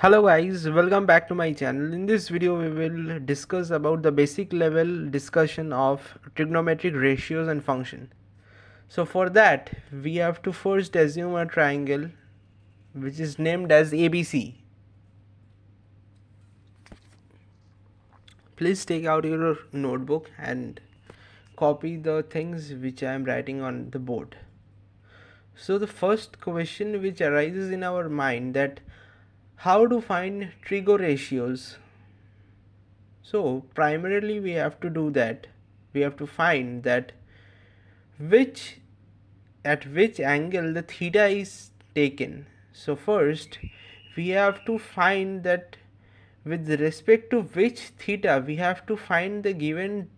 Hello guys, welcome back to my channel. In this video we will discuss about the basic level discussion of trigonometric ratios and function. So for that we have to first assume a triangle which is named as ABC. Please take out your notebook and copy the things which I am writing on the board. So the first question which arises in our mind, that how to find trigo ratios. So primarily we have to do that. We have to find that which at which angle the theta is taken. So first we have to find that with respect to which theta we have to find the given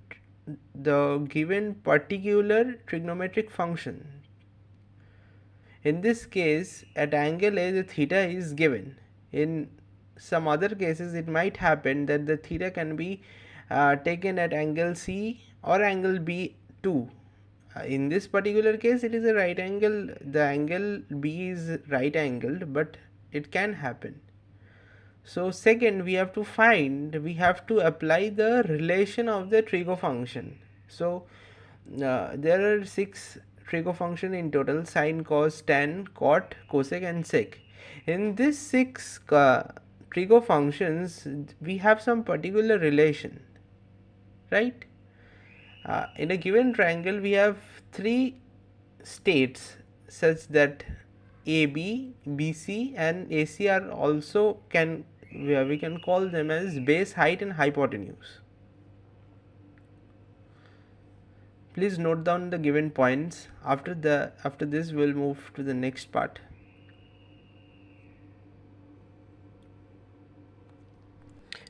particular trigonometric function. In this case, at angle A the theta is given. In some other cases it might happen that the theta can be taken at angle C or angle B too. In this particular case it is a right angle, the angle B is right angled, but it can happen. So second we have to apply the relation of the trigo function. So there are 6 trigo function in total: sine, cos, tan, cot, cosec and sec. In these 6 trigo functions we have some particular relation, right? In a given triangle we have 3 states such that AB, BC and AC are also we can call them as base, height and hypotenuse. Please note down the given points. After this we'll move to the next part.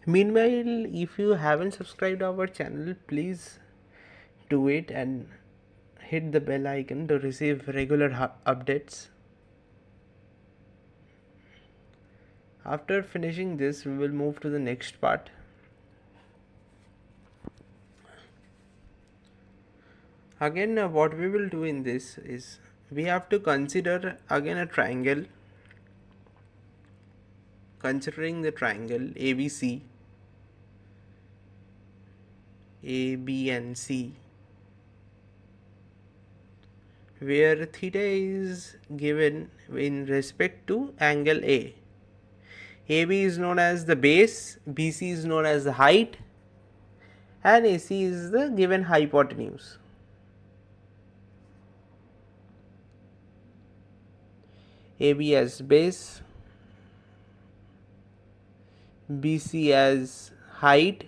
Meanwhile, if you haven't subscribed our channel, please do it and hit the bell icon to receive regular updates. After finishing this, we will move to the next part. Again, what we will do in this is we have to consider again a triangle. Considering the triangle ABC, A, B and C, where theta is given in respect to angle A. AB is known as the base, BC is known as the height and AC is the given hypotenuse. AB as base, BC as height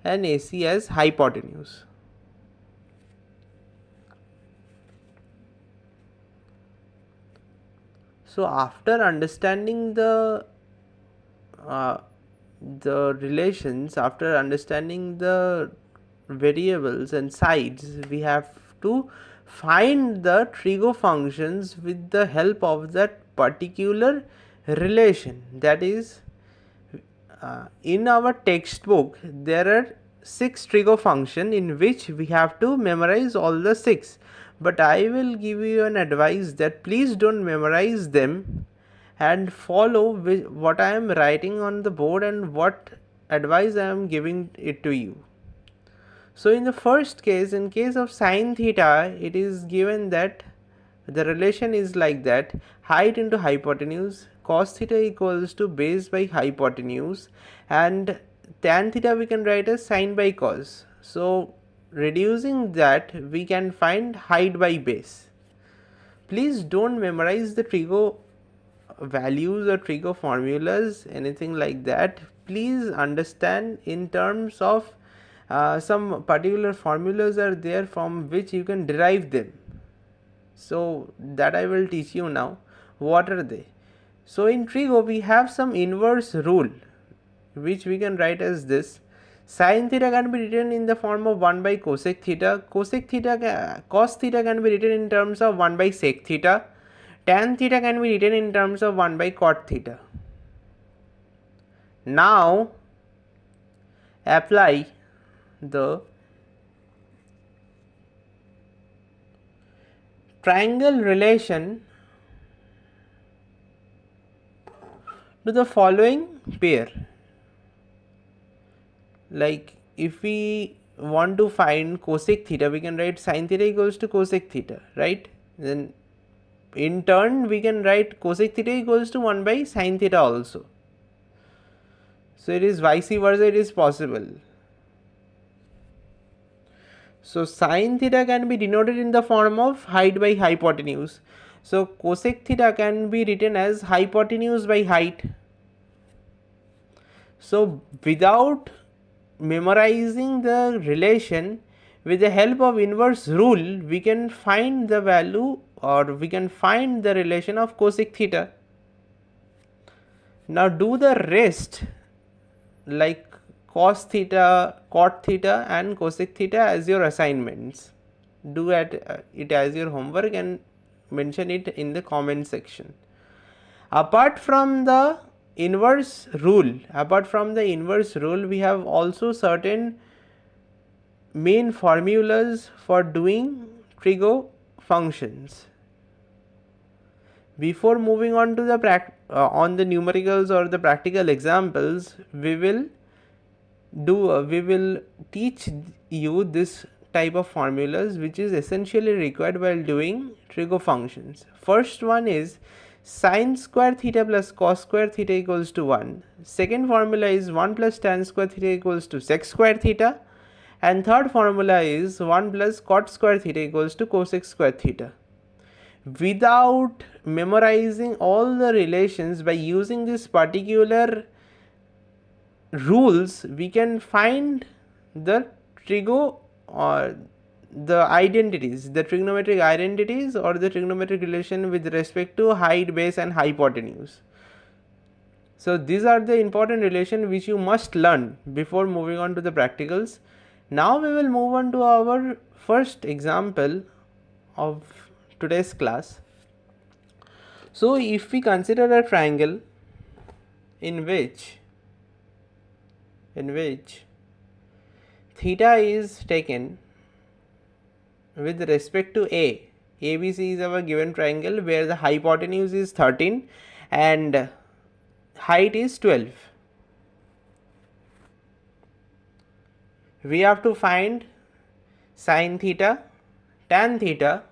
and AC as hypotenuse. So after understanding the relations, after understanding the variables and sides, we have to find the trigo functions with the help of that particular relation. That is, in our textbook there are 6 trigo function in which we have to memorize all the 6, but I will give you an advice that please don't memorize them and follow what I am writing on the board and what advice I am giving it to you. So in the first case, in case of sine theta, it is given that the relation is like that: height into hypotenuse, cos theta equals to base by hypotenuse, and tan theta we can write as sine by cos. So reducing that we can find height by base. Please don't memorize the trigo values or trigo formulas, anything like that. Please understand in terms of some particular formulas are there from which you can derive them. So that I will teach you now. What are they? So in trigo we have some inverse rule which we can write as this: sin theta can be written in the form of 1 by cosec theta, cos theta can be written in terms of 1 by sec theta, tan theta can be written in terms of 1 by cot theta. Now apply the triangle relation to the following pair. Like if we want to find cosec theta, we can write sin theta equals to cosec theta, right? Then in turn we can write cosec theta equals to 1 by sin theta also. So it is vice versa, it is possible. So sin theta can be denoted in the form of height by hypotenuse. So cosec theta can be written as hypotenuse by height. So without memorizing the relation, with the help of inverse rule, we can find the value, or we can find the relation of cosec theta. Now do the rest, like cos theta, cot theta and cosec theta as your assignments. Do it as your homework and mention it in the comment section. Apart from the inverse rule, we have also certain main formulas for doing trigo functions. Before moving on to the numericals or the practical examples, we will teach you this type of formulas which is essentially required while doing trigo functions. First one is sin square theta plus cos square theta equals to 1. Second formula is 1 plus tan square theta equals to sec square theta. And third formula is 1 plus cot square theta equals to cosec square theta. Without memorizing all the relations, by using this particular rules, we can find the trigo or the identities, the trigonometric identities or the trigonometric relation with respect to height, base and hypotenuse. So these are the important relations which you must learn before moving on to the practicals. Now we will move on to our first example of today's class. So if we consider a triangle in which theta is taken with respect to A. ABC is our given triangle where the hypotenuse is 13 and height is 12. We have to find sin theta, tan theta,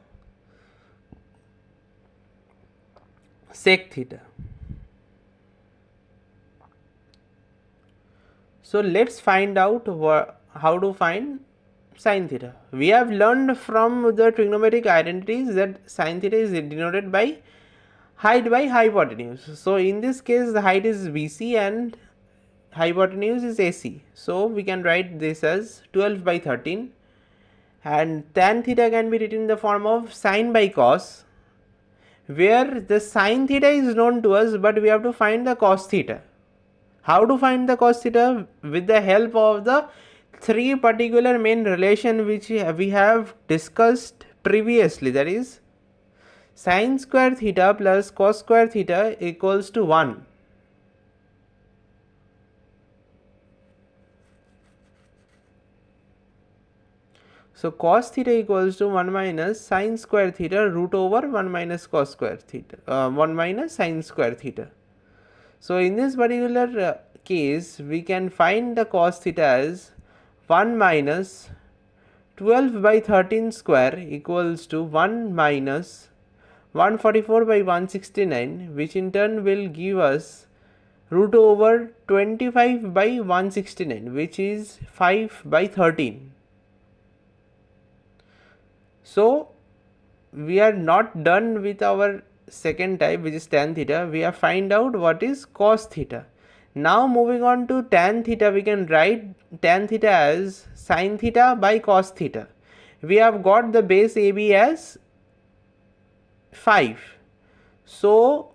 sec theta. So let's find out how to find sin theta. We have learned from the trigonometric identities that sin theta is denoted by height by hypotenuse. So in this case the height is BC and hypotenuse is AC. So we can write this as 12 by 13, and tan theta can be written in the form of sin by cos, where the sin theta is known to us but we have to find the cos theta. How to find the cos theta? With the help of the three particular main relation which we have discussed previously, that is sin square theta plus cos square theta equals to 1. So cos theta equals to 1 minus sin square theta root over 1 minus cos square theta, 1 minus sin square theta. So in this particular case, we can find the cos theta as 1 minus 12 by 13 square equals to 1 minus 144 by 169, which in turn will give us root over 25 by 169, which is 5 by 13. So we are not done with our second type, which is tan theta. We have find out what is cos theta. Now moving on to tan theta, we can write tan theta as sin theta by cos theta. We have got the base AB as 5. So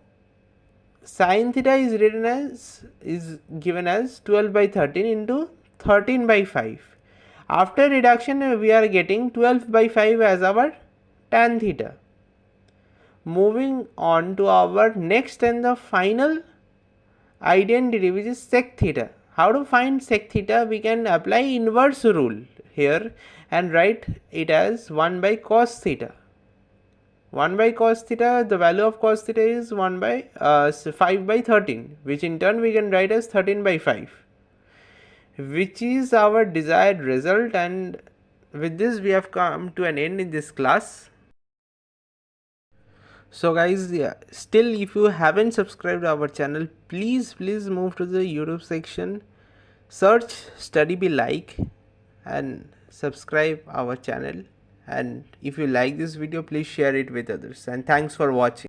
sin theta is given as 12 by 13 into 13 by 5. After reduction, we are getting 12 by 5 as our tan theta. Moving on to our next and the final identity, which is sec theta. How to find sec theta? We can apply inverse rule here and write it as 1 by cos theta. 1 by cos theta, the value of cos theta is 1 by 5 by 13, which in turn we can write as 13 by 5, which is our desired result. And with this we have come to an end in this class. So guys, yeah, still if you haven't subscribed our channel, please move to the YouTube section, search study be like and subscribe our channel. And if you like this video, please share it with others, and thanks for watching.